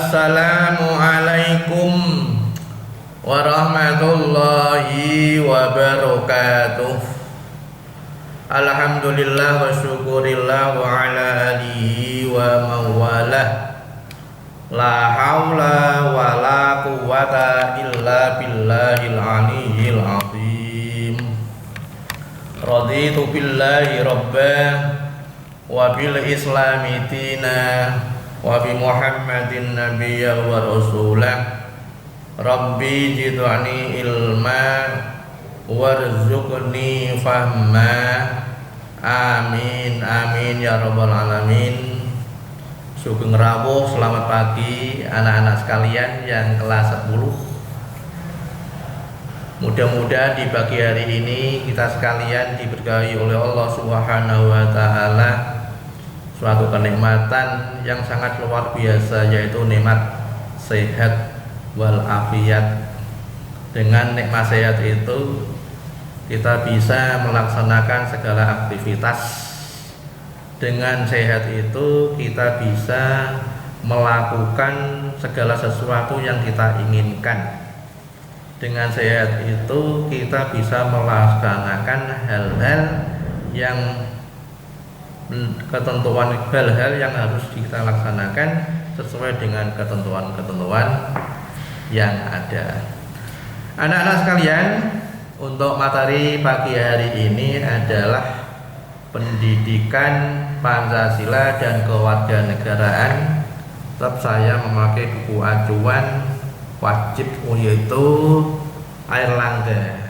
Assalamualaikum warahmatullahi wabarakatuh. Alhamdulillah wa syukurillah wa ala alihi wa mawalah. La haula wa la quwata illa billahil aliyyil azim. Raditu billahi rabbah wa bil islami dina wa bi Muhammadin nabiyya wa rasulah. Rabbi zidni ilma warzuqni fahma. Amin amin ya rabbal alamin. Sugeng rawuh, selamat pagi anak-anak sekalian yang kelas 10. Mudah-mudahan di pagi hari ini kita sekalian diberkahi oleh Allah Subhanahu wa taala suatu kenikmatan yang sangat luar biasa, yaitu nikmat sehat wal afiat. Dengan nikmat sehat itu kita bisa melaksanakan segala aktivitas. Dengan sehat itu kita bisa melakukan segala sesuatu yang kita inginkan. Dengan sehat itu kita bisa melaksanakan hal-hal yang hal-hal yang harus kita laksanakan sesuai dengan ketentuan-ketentuan yang ada. Anak-anak sekalian, untuk materi pagi hari ini adalah pendidikan Pancasila dan kewarganegaraan. Tetap saya memakai buku acuan wajib, yaitu Airlangga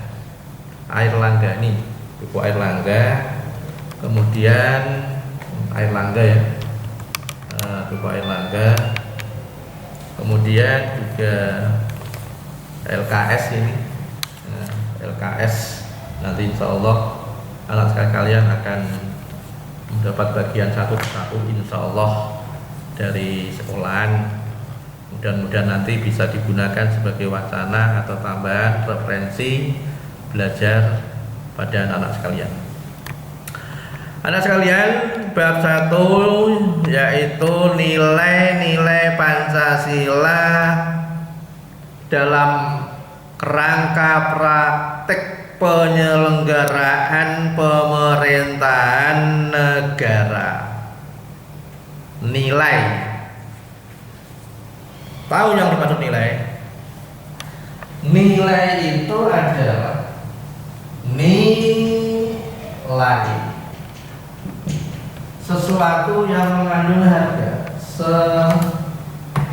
ini, buku Airlangga. Kemudian Airlangga ya, buku Airlangga. Kemudian juga LKS ini, LKS. Nanti insya Allah anak kalian akan mendapat bagian satu persatu insya Allah dari sekolahan. Mudah-mudahan nanti bisa digunakan sebagai wacana atau tambahan referensi belajar pada anak-anak sekalian. Anak sekalian, bab 1 yaitu nilai-nilai Pancasila dalam kerangka praktek penyelenggaraan pemerintahan negara. Nilai. Tahu yang dimaksud nilai? Nilai itu adalah nilai sesuatu yang mengandung harga,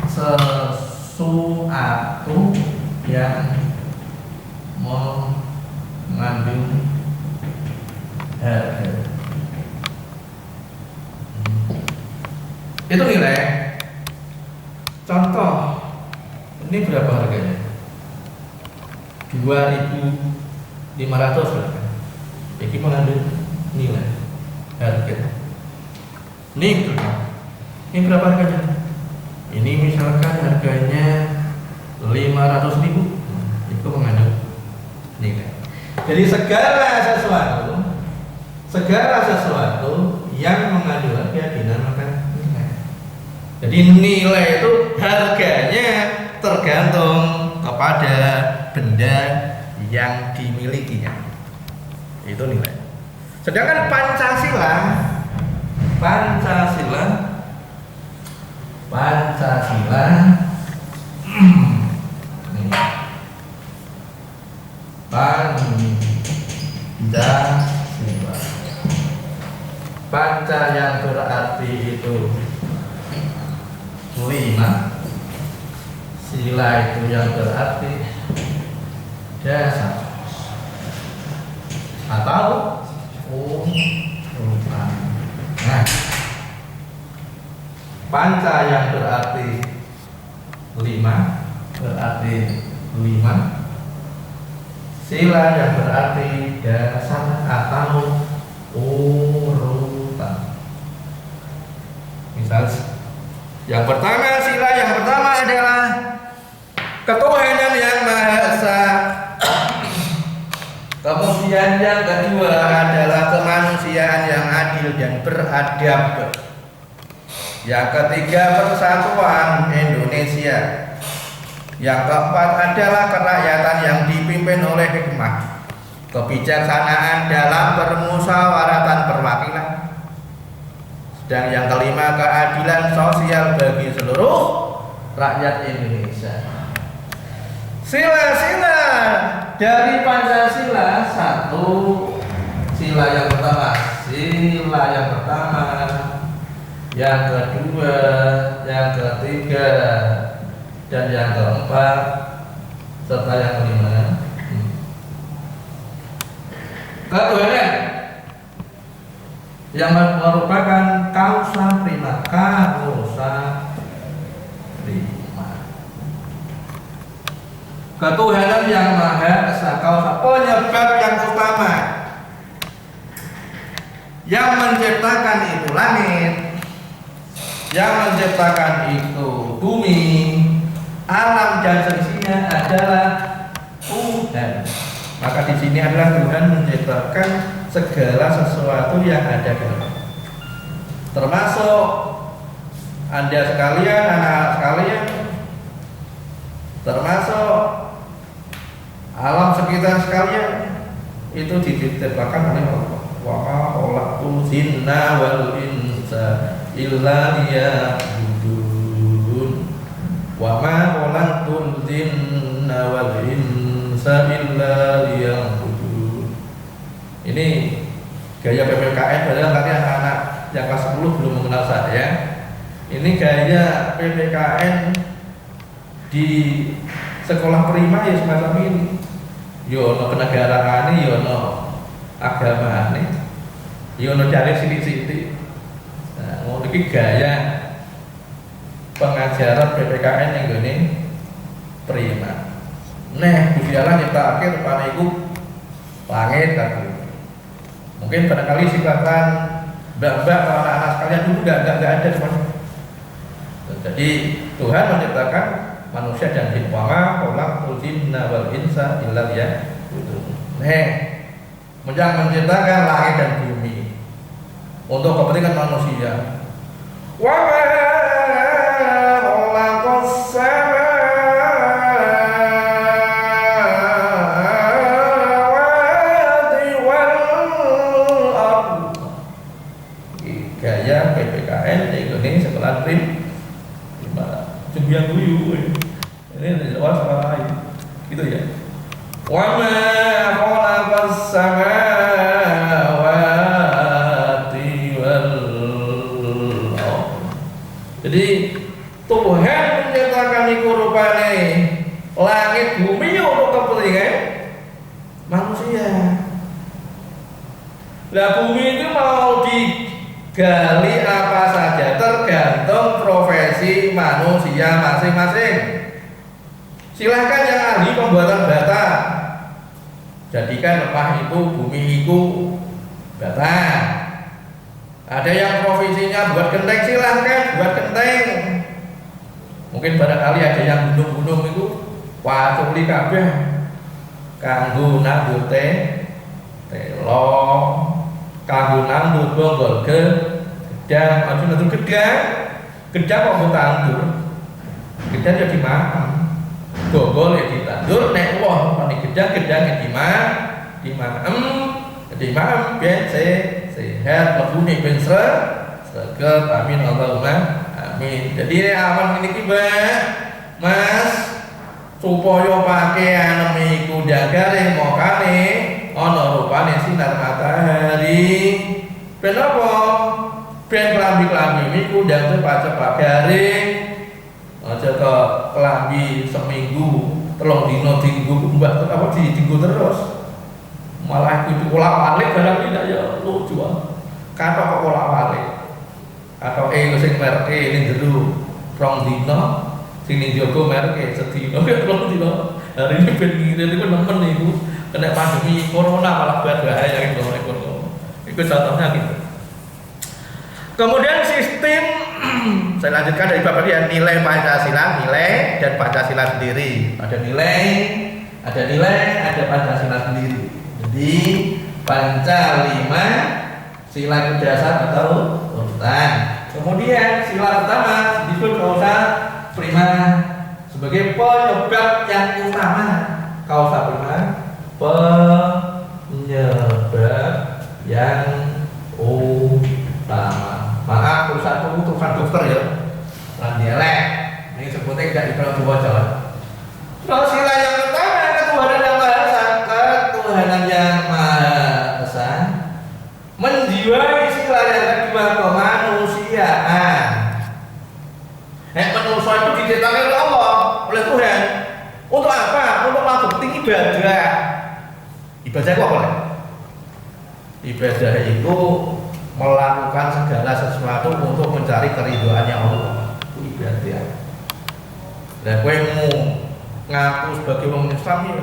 sesuatu yang mengandung harga. Itu nilai. Contoh, ini berapa harganya? 2.500 berapa? Ini mengandung nilai harga. Ini berapa harganya? Ini misalkan harganya 500.000. Itu mengandung nilai. Jadi segala sesuatu yang mengandung harga dinamakan nilai. Jadi nilai itu harganya tergantung kepada benda yang dimilikinya. Itu nilai. Sedangkan Pancasila Panca yang berarti itu 5, sila itu yang berarti dasar atau urutan. Nah, panca yang berarti 5 berarti 5, sila yang berarti dasar atau urutan. Misal yang pertama, sila yang pertama adalah ketuhanan yang Maha Esa. Kemudian yang kedua adalah kemanusiaan yang adil dan beradab. Yang ketiga, persatuan Indonesia. Yang keempat adalah kerakyatan yang dipimpin oleh hikmah, kebijaksanaan dalam permusyawaratan perwakilan. Dan yang kelima, keadilan sosial bagi seluruh rakyat Indonesia. Sila-sila dari Pancasila, satu, sila yang pertama, yang kedua, yang ketiga, dan yang keempat, serta yang kelima. Ketuhanan yang merupakan kausa prima, ketuhanan yang maha esa, kausa, penyebab yang utama yang menciptakan itu langit, yang menciptakan itu bumi, alam dan seisinya adalah Tuhan. Maka di sini adalah Tuhan menciptakan segala sesuatu yang ada di dalam, termasuk Anda sekalian, anak-anak sekalian, termasuk alam sekitar sekalian, itu diciptakan oleh Allah. Wa ma khalaqtul jinna wal insa illa liya'budun. Wa ma khalaqtul jinna wal insa illa liya'budun. Ini gaya PPKN, padahal nanti anak-anak yang kelas 10 belum mengenal saya. Ini gaya PPKN di sekolah prima ya semacam ini. Yo no kenegaraan, yo no agama nih, yo no cari sini-sini. Nah, mau ini gaya pengajaran PPKN yang gini prima. Nah, Gusti Allah nyiptaake rupane iku langit kan. Mungkin barangkali silakan mbak-mbak atau anak-anak sekalian dulu enggak ada semuanya. Jadi Tuhan menciptakan manusia dan jin, wa ma khalaqtul jinna wal insa illa liya'budun. Menciptakan langit dan bumi untuk kepentingan manusia. Wa ma khalaqas samawati wal ardh. Gaya PPKN ini sekolah prim yang guyu ini luas sama lain gitu ya. Wa ma khalaqas samawati wal ardh. Jadi Tuhan menciptakan iku rupane langit bumi untuk kepentingan manusia. Lah bumi itu mau digali apa saja tergantung profesi manusia masing-masing. Silahkan yang ahli pembuatan bata, jadikan lemah itu, bumi itu bata. Ada yang profesinya buat genteng, silahkan buat genteng. Mungkin barangkali ada yang gunung-gunung itu waculi kabeh kanggo nandur telo, kanggo nandur bonggol gedang, aja nandur gedang kok mau tandur, gedang ya dimakan, bonggol ya ditandur, nek wah panik gedang ya dimakan, biar sehat, lebuni ben sregep, amin Allahumma amin. Jadi aman ini Mbak, Mas, supaya pakaian iku dagare mokane ana rupane sinar matahari. Ben apa? Ben kelambi-kelambi niku ndang cepat-cepat garing. Aja kok kelambi seminggu, 3 dina dienggo mbah apa dienggo terus. Malah kudu olak-alik barang tidak ya lucu. Katok kok olak-alik. Atau sing merek ning jero 2 dina, sing ning jogo merek sedina 3 dina. Hari ini ben ngene niku nemen niku kena pandemi corona malah bahaya gitu. Itu contohnya gitu. Kemudian sistem saya lanjutkan dari bab tadi ya, nilai Pancasila, nilai dan Pancasila sendiri. Ada nilai, ada Pancasila sendiri. Jadi Panca 5, sila dasar atau urutan. Kemudian sila pertama disebut kausa prima sebagai penyebab yang utama. Kausa prima penyebab yang utama. Maaf, satu tukang dokter ya. Lan dialek. Ini sebutnya tidak dibilang dua jalan. Terus sila yang pertama ketuhanan yang maha esa, ketuhanan yang maha esa menjiwai sila yang kedua kemanusiaan. Manusia itu diciptakan oleh Allah, oleh Tuhan. Untuk apa? Untuk melakukan ibadah. Ibadah itu apa? Ibadah itu melakukan segala sesuatu untuk mencari keridhaannya Allah. Itu ibadah. Lah kowe ngaku sebagai wong Islam ya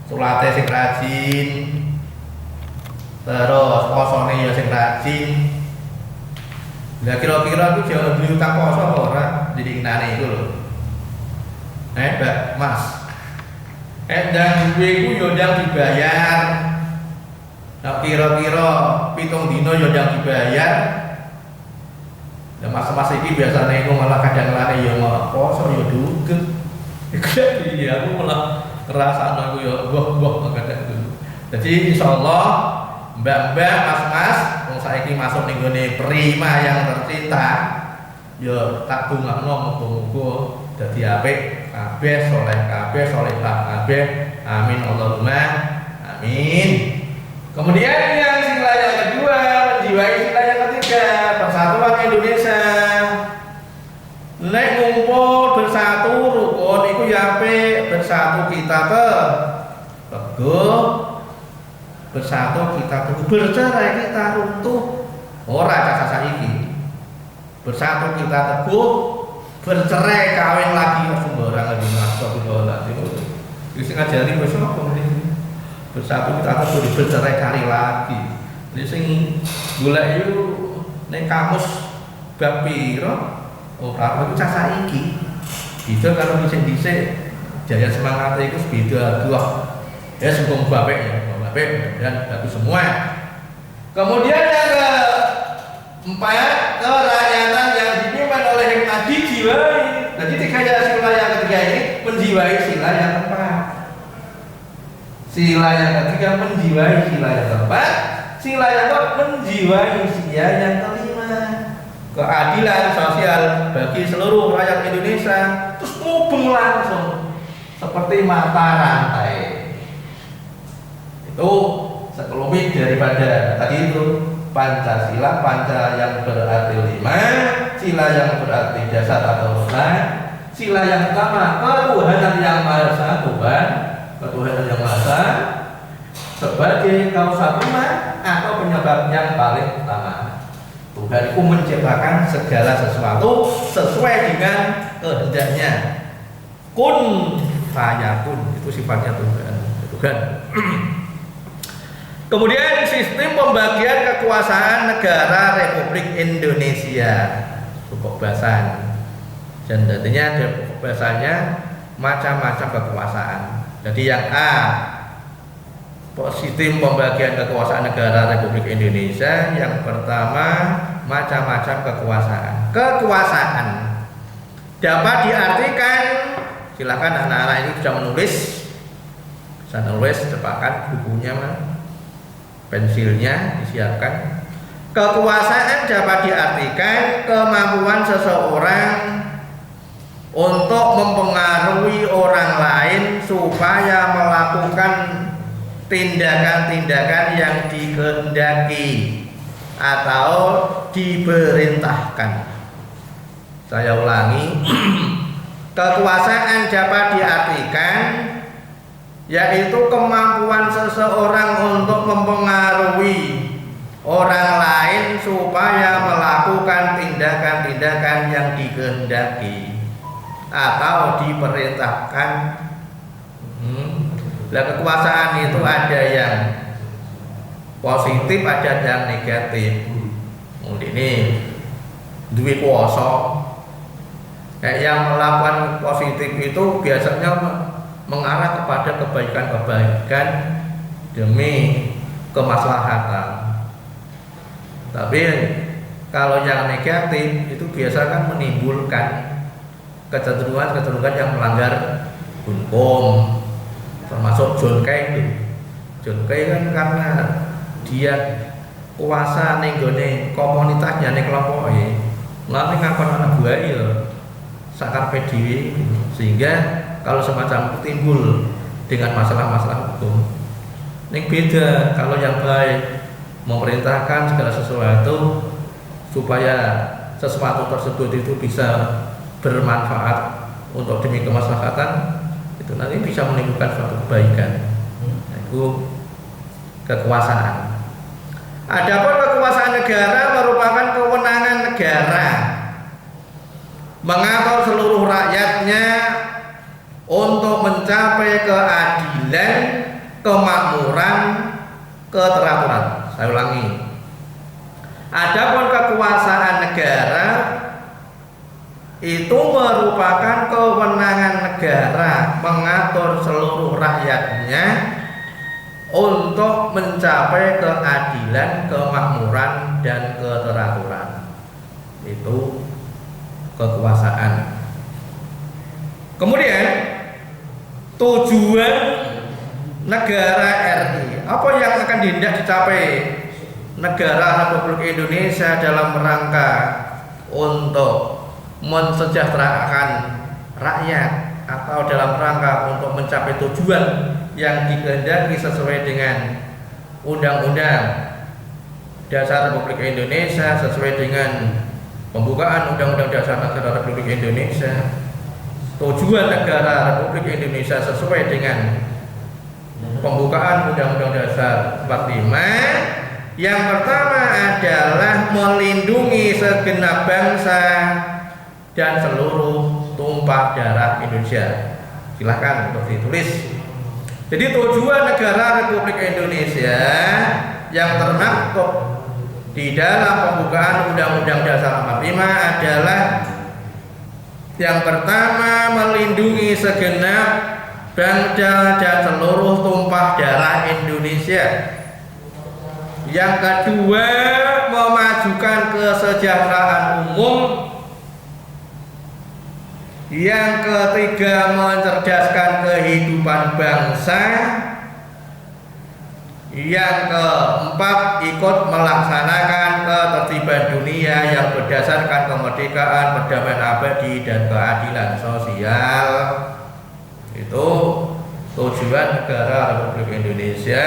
salate sing rajin, terus posone ya sing rajin. Lah kira-kira itu jangan beli utang poso apa ora didinane itu lho. Mbak, Mas. Dan duwe ku yo ndang dibayar. Nah kira-kira 7 dina yo ndang dibayar. Lah mas-mas iki biasane iku malah kadang-kadang yo poso yo duget. Iya, aku malah ngerasakno aku yo boh kadang dulu. Jadi insyaallah mbak-mbak, mas-mas wong saiki masuk ning gone prima yang tercinta yo tak dongakno muga-muga dadi apik kabeh, salehah kabeh. Amin Allahumma amin. Kemudian yang sila yang kedua menjiwai sila yang ketiga persatuan Indonesia. Nek ngumpul bersatu rukun iku ya apik, bersatu kita teguh, bersatu kita teguh, bercerai kita runtuh. Ora cah saiki. Bersatu kita teguh, bercerai kawin lagi sembarang lagi masuk itu. Wis ngajari wis apa ngene. Bersatu kita teguh bercerai kali lagi. Jadi sing golek yo ning kamus bab pira? Oh, aku cah saiki. Beda kalau dhisik-dhisik jaya semangat itu beda dua. Ya sembung bapak ya, bapak dan bagus semua. Kemudian yang keempat, kerakyatan yang dipimpin oleh hikmah dijiwai. Jadi tiga sila yang ketiga ini menjiwai sila yang keempat. Sila yang ketiga menjiwai sila yang keempat. Sila yang keempat menjiwai sila yang kelima. Keadilan sosial bagi seluruh rakyat Indonesia terus mubeng langsung seperti mata rantai. Itu sekelumit daripada tadi itu Pancasila, panca yang berarti 5, sila yang berarti dasar atau ruang, sila yang pertama ketuhanan yang maha esa, Tuhan, ketuhanan yang maha esa sebagai kausa prima atau penyebab yang paling utama. Tuhan itu menciptakan segala sesuatu sesuai dengan kehendaknya. Kun fayakun, itu sifatnya Tuhan. Kemudian sistem pembagian kekuasaan negara Republik Indonesia, pokok bahasan. Dan artinya ada pokok bahasanya macam-macam kekuasaan. Jadi yang A, sistem pembagian kekuasaan negara Republik Indonesia. Yang pertama, macam-macam kekuasaan. Kekuasaan dapat diartikan, silakan anak-anak ini bisa menulis, bisa nulis, cepatkan bukunya, pensilnya disiapkan. Kekuasaan dapat diartikan kemampuan seseorang untuk mempengaruhi orang lain supaya melakukan tindakan-tindakan yang dikehendaki atau diperintahkan. Saya ulangi, kekuasaan dapat diartikan yaitu kemampuan seseorang untuk mempengaruhi orang lain supaya melakukan tindakan-tindakan yang dikehendaki atau diperintahkan. Nah, kekuasaan itu ada yang positif, ada yang negatif. Ini duwe kuasa. Yang melakukan positif itu biasanya mengarah kepada kebaikan-kebaikan demi kemaslahatan. Tapi Kalau yang negatif itu biasa kan menimbulkan kecenderungan yang melanggar hukum, termasuk John Kay itu. John Kay kan karena dia kuasa ning gone komunitasnya ning kelompoke, lalu ngakon anak buah ya sakar dhewe, sehingga kalau semacam itu timbul dengan masalah-masalah hukum. Ning beda kalau yang baik memerintahkan segala sesuatu supaya sesuatu tersebut itu bisa bermanfaat untuk demi kemaslahatan, itu nanti bisa menimbulkan suatu kebaikan. Nah, itu kekuasaan. Adapun kekuasaan negara merupakan kewenangan negara mengatur seluruh rakyatnya untuk mencapai keadilan, kemakmuran, keteraturan. Saya ulangi. Adapun kekuasaan negara itu merupakan kewenangan negara mengatur seluruh rakyatnya untuk mencapai keadilan, kemakmuran, dan keteraturan. Itu kekuasaan. Kemudian tujuan negara RI, apa yang akan dihendak dicapai negara Republik Indonesia dalam rangka untuk mensejahterakan rakyat atau dalam rangka untuk mencapai tujuan yang dikehendaki sesuai dengan Undang-Undang Dasar Republik Indonesia, sesuai dengan pembukaan Undang-Undang Dasar Negara Republik Indonesia. Tujuan negara Republik Indonesia sesuai dengan pembukaan Undang-Undang Dasar 45. Yang pertama adalah melindungi segenap bangsa dan seluruh tumpah darah Indonesia. Silahkan untuk ditulis. Jadi tujuan negara Republik Indonesia yang termaktub di dalam pembukaan Undang-Undang Dasar 45 adalah yang pertama melindungi segenap bangsa dan seluruh tumpah darah Indonesia. Yang kedua, memajukan kesejahteraan umum. Yang ketiga, mencerdaskan kehidupan bangsa. Yang keempat, ikut melaksanakan ketertiban dunia yang berdasarkan kemerdekaan, perdamaian abadi, dan keadilan sosial. Itu tujuan negara Republik Indonesia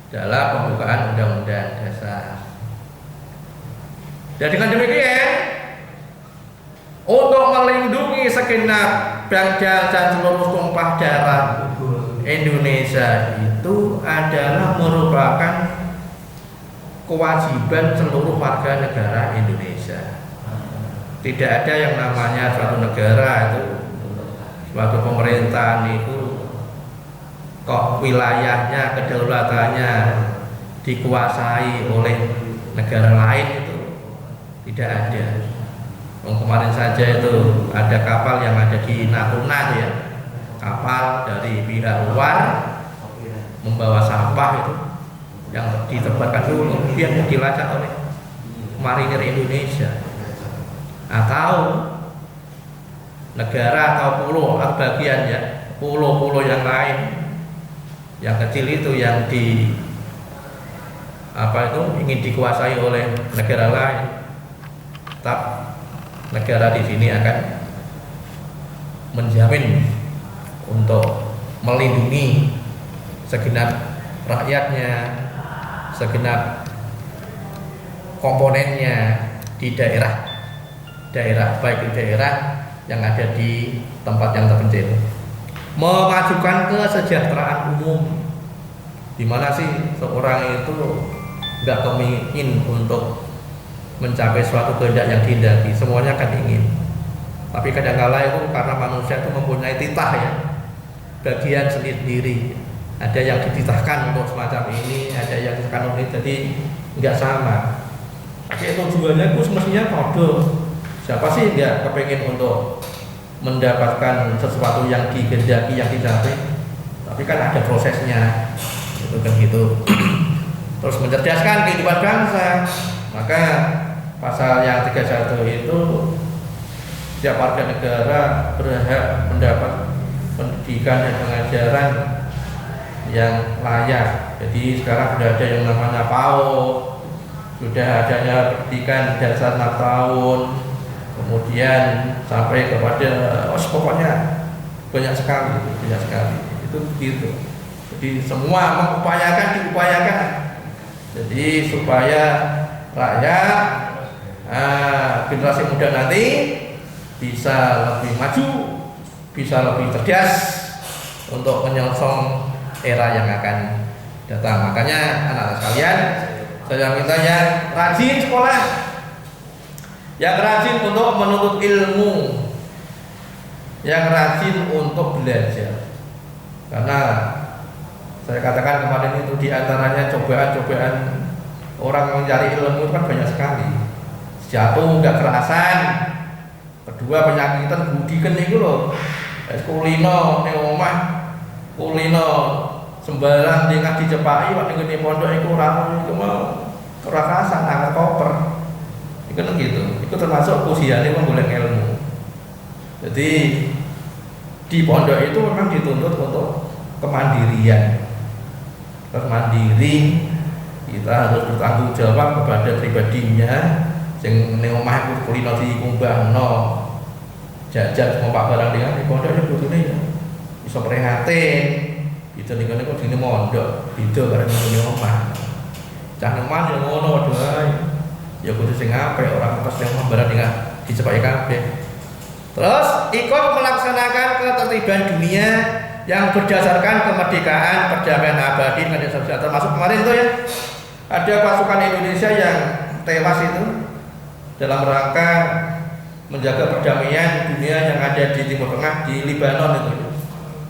dalam pembukaan Undang-Undang Dasar. Dan dengan demikian, untuk melindungi segenap bangsa dan seluruh tumpah darah Indonesia itu adalah merupakan kewajiban seluruh warga negara Indonesia. Tidak ada yang namanya suatu negara itu, suatu pemerintahan itu kok wilayahnya, kedaulatannya dikuasai oleh negara lain, itu tidak ada. Kemarin saja itu ada kapal yang ada di Natuna ya, kapal dari pihak luar membawa sampah itu yang ditempatkan dulu biar dilacak oleh marinir Indonesia. Atau negara atau pulau bagian ya, pulau-pulau yang lain yang kecil itu yang ingin dikuasai oleh negara lain. Tetap negara di sini akan menjamin untuk melindungi segenap rakyatnya, segenap komponennya di daerah baik di daerah yang ada di tempat yang terpencil. Memajukan kesejahteraan umum. Di mana sih seorang itu nggak kepingin untuk mencapai suatu kehendak yang dihindari, semuanya kan ingin. Tapi kadang-kala itu karena manusia itu mempunyai titah ya, bagian sendiri. Ada yang dititahkan untuk semacam ini, ada yang dititahkan untuk ini, jadi nggak sama. Tapi tujuannya itu semestinya kode. Siapa sih nggak kepingin untuk mendapatkan sesuatu yang dikehendaki, yang dicapai? Tapi kan ada prosesnya, itu kan gitu. Terus mencerdaskan kehidupan bangsa, maka pasal yang 31 itu setiap warga negara berhak mendapat pendidikan dan pengajaran yang layak. Jadi sekarang sudah ada yang namanya PAUD, sudah adanya pendidikan dasar 6 tahun, kemudian sampai kepada pokoknya banyak sekali itu begitu. Jadi semua diupayakan jadi supaya rakyat generasi muda nanti bisa lebih maju, bisa lebih cerdas untuk menyongsong era yang akan datang. Makanya anak-anak sekalian, saya minta yang rajin sekolah, yang rajin untuk menuntut ilmu, yang rajin untuk belajar. Karena saya katakan kemarin itu diantaranya cobaan-cobaan orang mencari ilmu itu kan banyak sekali. Jatuh nggak kerasan, kedua penyakitan budikan itu loh, kulino neomah, kulino sembarang dengan dicepai waktu ini pondok itu orang itu mau kerasan angkat koper, itu kan gitu. Itu termasuk usianya menggolek ilmu. Jadi di pondok itu memang dituntut untuk kemandirian. Mandiri, kita harus bertanggung jawab kepada pribadinya. Sing ning omah iku kulino dikumbahno, jajan semua pak barang dengan di pondok ya kudune ya iso prihatin. Itu ning kene kok dene mondok, beda karo ning omah. Cah neman yo ngono wae. Ya kudu sing apik, ora kertas yang barang dengan dicepaki kabeh. Terus ikut melaksanakan ketertiban dunia yang berdasarkan kemerdekaan, perdamaian abadi dan sosial. Termasuk kemarin itu ya ada pasukan Indonesia yang tewas itu dalam rangka menjaga perdamaian dunia yang ada di Timur Tengah, di Lebanon itu.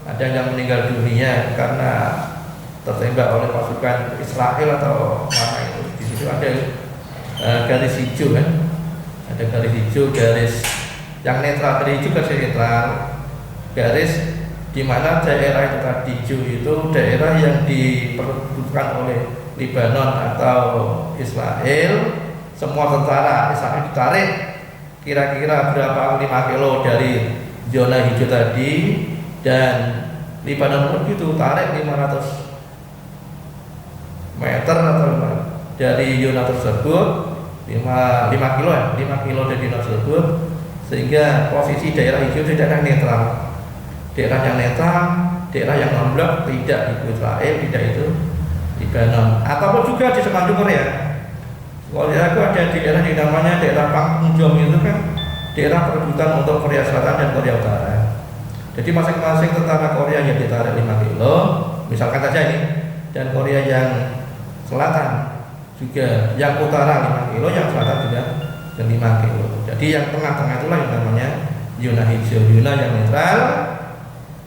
Ada yang meninggal dunia karena tertembak oleh pasukan Israel atau mana itu. Di situ ada garis hijau kan, ada garis hijau, garis yang netral, garis hijau garis netral, garis di mana daerah itu tadi hijau itu daerah yang diperebutkan oleh Lebanon atau Israel. Semua tentara Israel ditarik kira-kira berapa 5 kilo dari zona hijau tadi, dan Lebanon pun gitu tarik 500 meter atau dari zona tersebut 5 kilo ya, 5 kilo dari zona tersebut, sehingga posisi daerah hijau itu daerah netral. Daerah yang netral, daerah yang non-blok, tidak itu Israel, tidak itu Lebanon, ataupun juga di sepanjang Korea. Korea itu ada di daerah yang namanya daerah Panmunjom, itu kan daerah perebutan untuk Korea Selatan dan Korea Utara. Jadi masing-masing tentara Korea yang ditarik 5 kilo, misalkan saja ini, dan Korea yang Selatan juga, yang utara 5 kilo, yang selatan juga 5 kilo. Jadi yang tengah-tengah itulah yang namanya zona hijau, zona yang netral.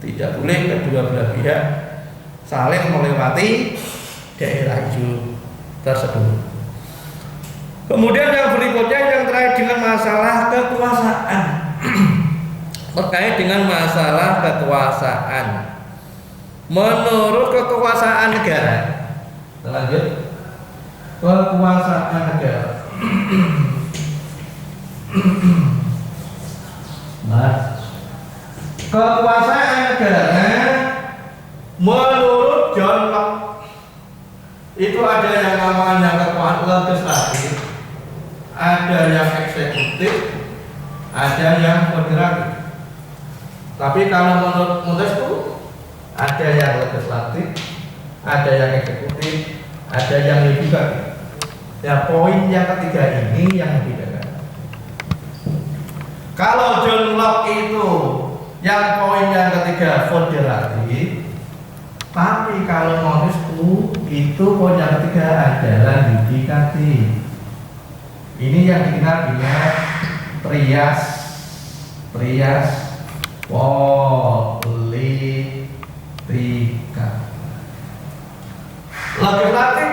Tidak boleh kedua belah pihak saling melewati daerah hijau tersebut. Kemudian yang berikutnya yang terkait dengan masalah kekuasaan. Terkait dengan masalah kekuasaan. Menurut kekuasaan negara, lanjut, kekuasaan negara. Kekuasaan negara menurut John Locke itu ada yang namanya kekuasaan legislatif, ada yang eksekutif, ada yang federatif. Tapi kalau menurut Montesquieu ada yang legislatif, ada yang eksekutif, ada yang legislatif. Ya, poin yang ketiga ini yang membedakan. Kalau John Locke itu yang poin yang ketiga federatif, tapi kalau Montesquieu itu poin yang ketiga adalah yudikatif. Ini yang dikenal dengan trias politika. Legislatif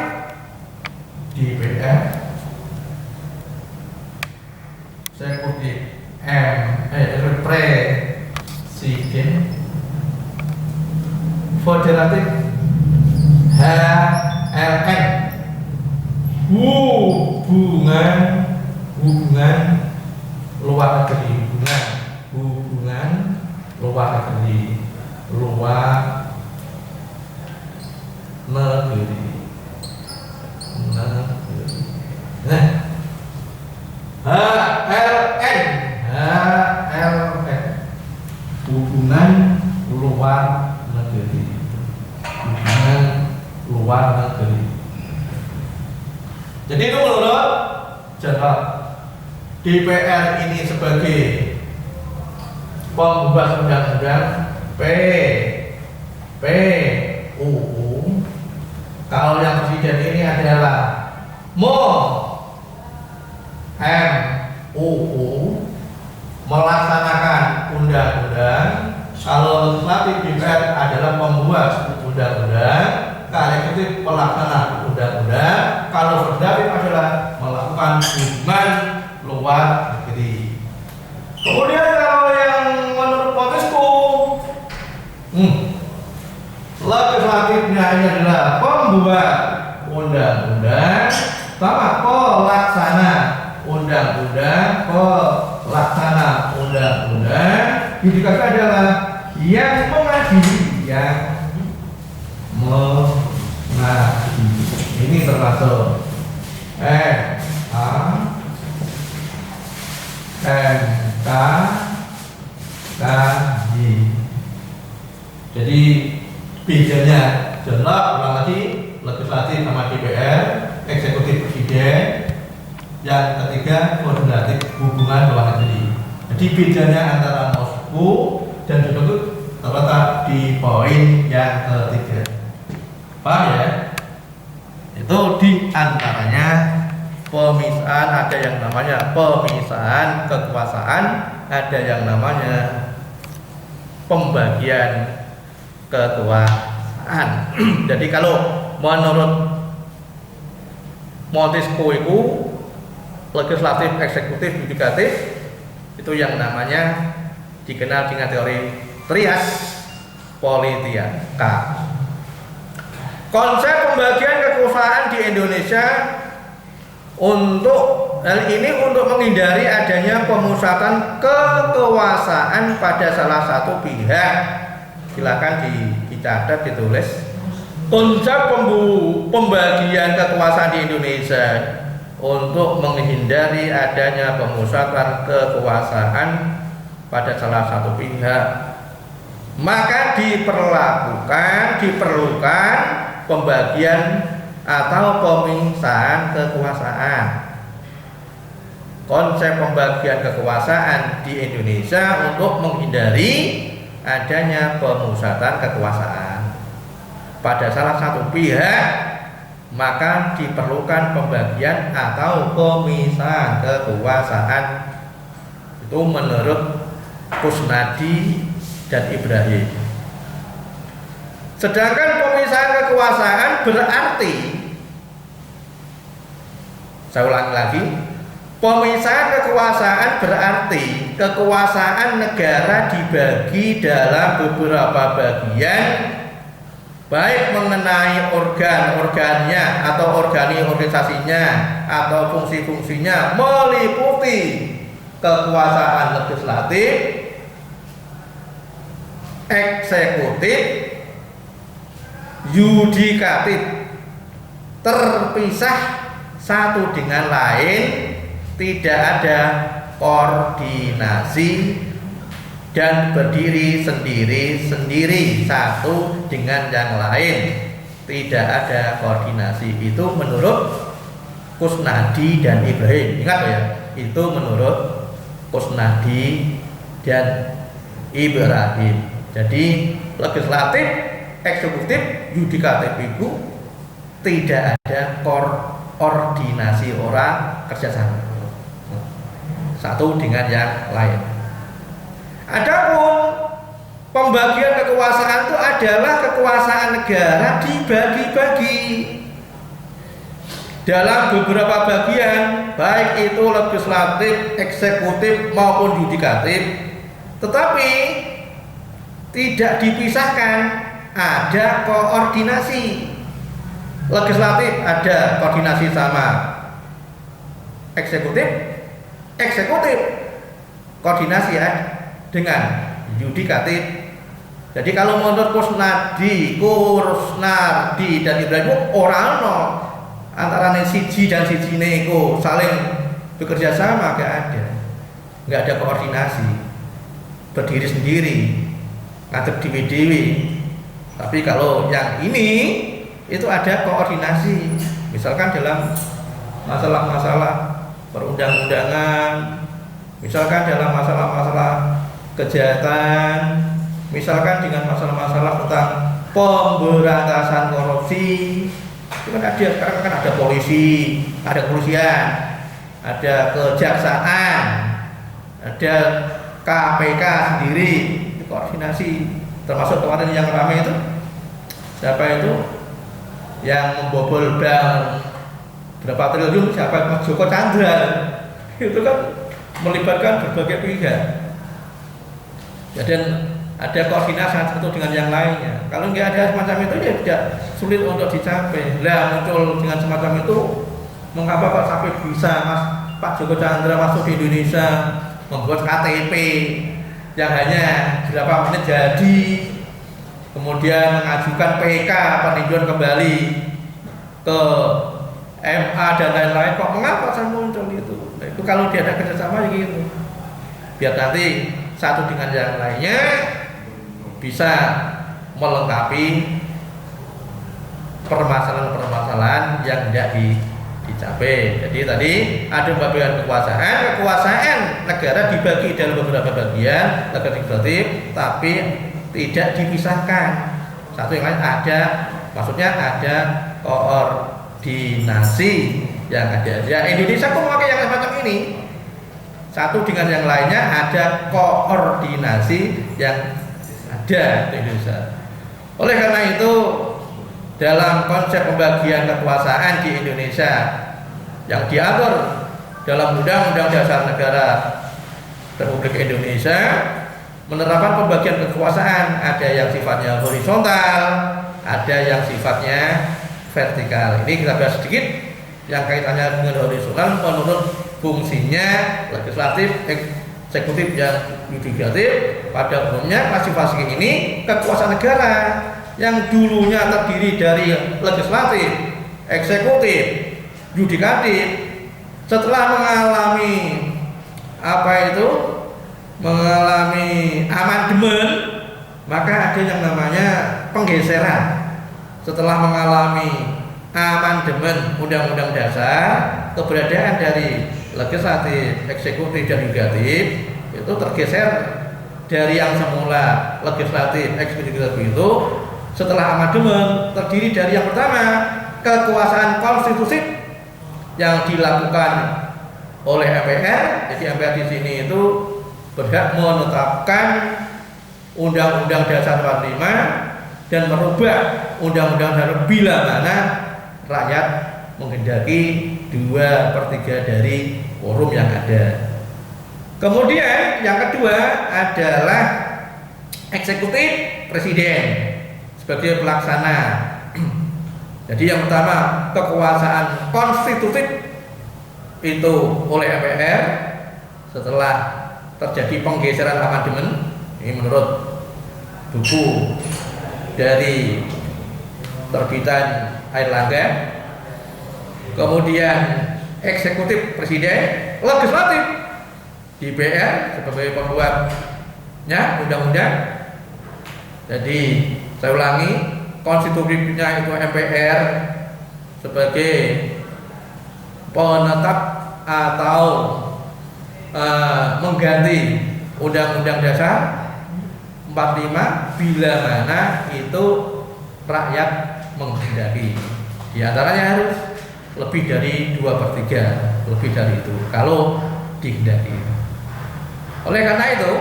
DPR, eksekutif presiden, federatif hubungan hubungan luar negeri, hubungan luar negeri, Nah, HLN, hubungan luar negeri, Jadi itu menurut Jenderal DPR ini sebagai pembuat undang-undang PUU. Kalau yang presiden ini adalah MUU, melaksanakan undang-undang. Kalau legislatif DPR adalah pembuat undang-undang, kalau eksekutif pelaksana undang-undang, kalau legislatif adalah melakukan hubungan luar negeri. Kemudian kalau yang menurut Montesquieu, legislatifnya ini adalah pembuat undang-undang sama pelaksana undang-undang, Yudikatif adalah yang mengadili, Ini termasuk NKKI. Jadi bedanya jelas, ulang lagi, legislatif sama DPR, eksekutif presiden, yang ketiga koordinatif hubungan luar negeri. Jadi bedanya antara Moskow dan Yudikatif terletak di poin yang ketiga. Paham ya? Itu di antaranya pemisahan, ada yang namanya pemisahan kekuasaan, ada yang namanya pembagian kekuasaan. Jadi kalau menurut Montesquieu itu legislatif, eksekutif, yudikatif itu yang namanya dikenal dengan teori trias politika. Konsep pembagian kekuasaan di Indonesia untuk hal ini untuk menghindari adanya pemusatan kekuasaan pada salah satu pihak. Silakan dicatat, ditulis. Konsep pembagian kekuasaan di Indonesia untuk menghindari adanya pemusatan kekuasaan pada salah satu pihak, maka diperlukan pembagian atau pemisahan kekuasaan. Konsep pembagian kekuasaan di Indonesia untuk menghindari adanya pemusatan kekuasaan pada salah satu pihak, maka diperlukan pembagian atau pemisahan kekuasaan. Itu menurut Kusnadi dan Ibrahim. Sedangkan pemisahan kekuasaan berarti, saya ulangi lagi, pemisahan kekuasaan berarti kekuasaan negara dibagi dalam beberapa bagian, baik mengenai organ-organnya atau organisasinya atau fungsi-fungsinya, meliputi kekuasaan legislatif, eksekutif, yudikatif, terpisah satu dengan lain, tidak ada koordinasi dan berdiri sendiri-sendiri satu dengan yang lain, tidak ada koordinasi. Itu menurut Kusnadi dan Ibrahim. Ingat ya, itu menurut Kusnadi dan Ibrahim. Jadi legislatif, eksekutif, yudikatif itu tidak ada koordinasi orang kerjasama satu dengan yang lain. Adapun pembagian kekuasaan itu adalah kekuasaan negara dibagi-bagi dalam beberapa bagian, baik itu legislatif, eksekutif maupun yudikatif, tetapi tidak dipisahkan, ada koordinasi. Legislatif ada koordinasi sama eksekutif, eksekutif koordinasi ya dengan yudikatif. Jadi kalau menurut Kusnadi dan Ibrahim orang no antara siji dan siji neko saling bekerja sama, nggak ada koordinasi, berdiri sendiri, ngadep dewi-dewi. Tapi kalau yang ini itu ada koordinasi, misalkan dalam masalah-masalah perundang-undangan, misalkan dalam masalah-masalah kejahatan, misalkan dengan masalah-masalah tentang pemberantasan korupsi. Itu kan ada, sekarang kan ada polisi, ada kepolisian, ada kejaksaan, ada KPK sendiri, itu koordinasi. Termasuk kemarin yang ramai itu siapa itu yang membobol bank berapa triliun, siapa, Mas Joko Chandra. Itu kan melibatkan berbagai pihak. Dan ada koordinasi satu dengan yang lainnya. Kalau nggak ada semacam itu ya tidak sulit untuk dicapai. Lah muncul dengan semacam itu, mengapa kok sampai bisa Pak Joko Chandra masuk di Indonesia membuat KTP yang hanya berapa menit jadi, kemudian mengajukan PK peninjauan kembali ke MA dan lain-lain, kok mengapa saya muncul itu? Nah, itu kalau dia ada kerjasama gitu, biar nanti satu dengan yang lainnya bisa melengkapi permasalahan-permasalahan yang tidak dicapai. Jadi tadi ada pembagian kekuasaan negara dibagi dalam beberapa bagian, legislatif, tapi tidak dipisahkan. Satu yang lain ada, maksudnya ada koordinasi yang ada. Ya Indonesia pun memakai yang semacam ini. Satu dengan yang lainnya ada koordinasi yang ada di Indonesia. Oleh karena itu, dalam konsep pembagian kekuasaan di Indonesia yang diatur dalam Undang-Undang Dasar Negara Republik Indonesia, menerapkan pembagian kekuasaan, ada yang sifatnya horizontal, ada yang sifatnya vertikal. Ini kita bahas sedikit yang kaitannya dengan horizontal menurut fungsinya legislatif, eksekutif, dan yudikatif. Pada umumnya klasifikasi ini kekuasaan negara yang dulunya terdiri dari legislatif, eksekutif, yudikatif, setelah mengalami mengalami amandemen, maka ada yang namanya penggeseran. Setelah mengalami amandemen Undang-Undang Dasar, keberadaan dari legislatif, eksekutif, dan yudikatif itu tergeser dari yang semula legislatif, eksekutif itu setelah amandemen terdiri dari yang pertama kekuasaan konstitusi yang dilakukan oleh MPR. Jadi MPR di sini itu berhak menetapkan Undang-Undang Dasar 45 dan merubah Undang-Undang Dasar bila mana rakyat menghendaki 2/3 dari quorum yang ada. Kemudian yang kedua adalah eksekutif, presiden sebagai pelaksana. Jadi yang pertama kekuasaan konstitutif itu oleh MPR setelah terjadi penggeseran amandemen. Ini menurut buku dari terbitan Airlangga. Kemudian eksekutif presiden, legislatif DPR sebagai pembuatnya undang-undang. Jadi saya ulangi, konstitutifnya itu MPR sebagai penetap atau mengganti Undang-Undang Dasar 45 bila mana itu rakyat menghendaki. Di antaranya harus lebih dari 2/3, lebih dari itu kalau dikehendaki. Oleh karena itu,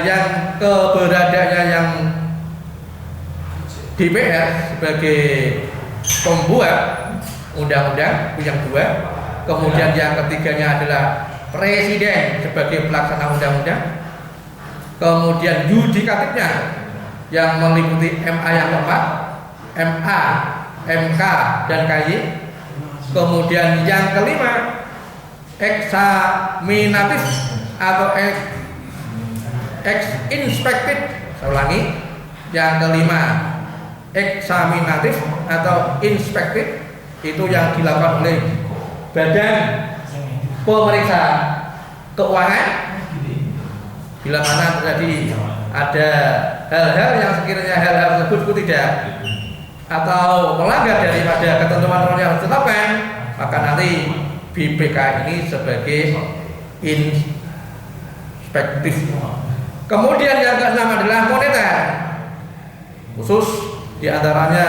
yang keberadaannya yang DPR sebagai pembuat undang-undang yang kedua, kemudian yang ketiganya adalah presiden sebagai pelaksana undang-undang, kemudian yudikatifnya yang meliputi MA yang keempat, MA, MK, dan KY, kemudian yang kelima eksaminatif atau inspektif. Saya ulangi. Yang kelima, eksaminatif atau inspektif itu yang dilakukan oleh badan pemeriksa keuangan bila mana terjadi ada hal-hal yang sekiranya hal-hal tersebut tidak atau melanggar daripada ketentuan yang ditetapkan, maka nanti BPK ini sebagai inspektif. Kemudian yang keenam adalah moneter, khusus diantaranya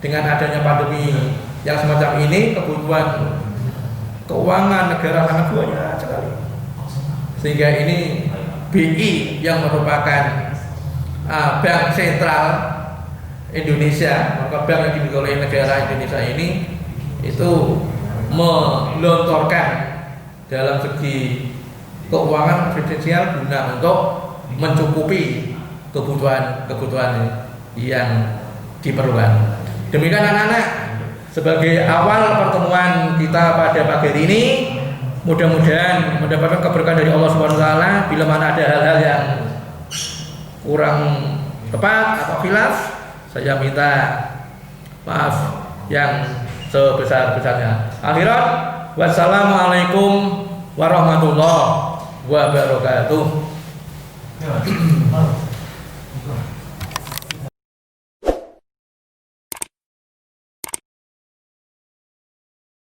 dengan adanya pandemi yang semacam ini kebutuhan keuangan negara sangat banyak sekali, sehingga ini BI yang merupakan bank sentral Indonesia, maka bank yang dimiliki oleh negara Indonesia ini itu melontorkan dalam segi keuangan prudensial guna untuk mencukupi kebutuhan yang diperlukan. Demikian anak-anak, sebagai awal pertemuan kita pada pagi hari ini, mudah-mudahan mendapatkan keberkahan dari Allah Subhanahu wa taala. Bila mana ada hal-hal yang kurang tepat atau khilaf, saya minta maaf yang sebesar-besarnya. Akhirat, wassalamualaikum warahmatullahi wabarakatuh.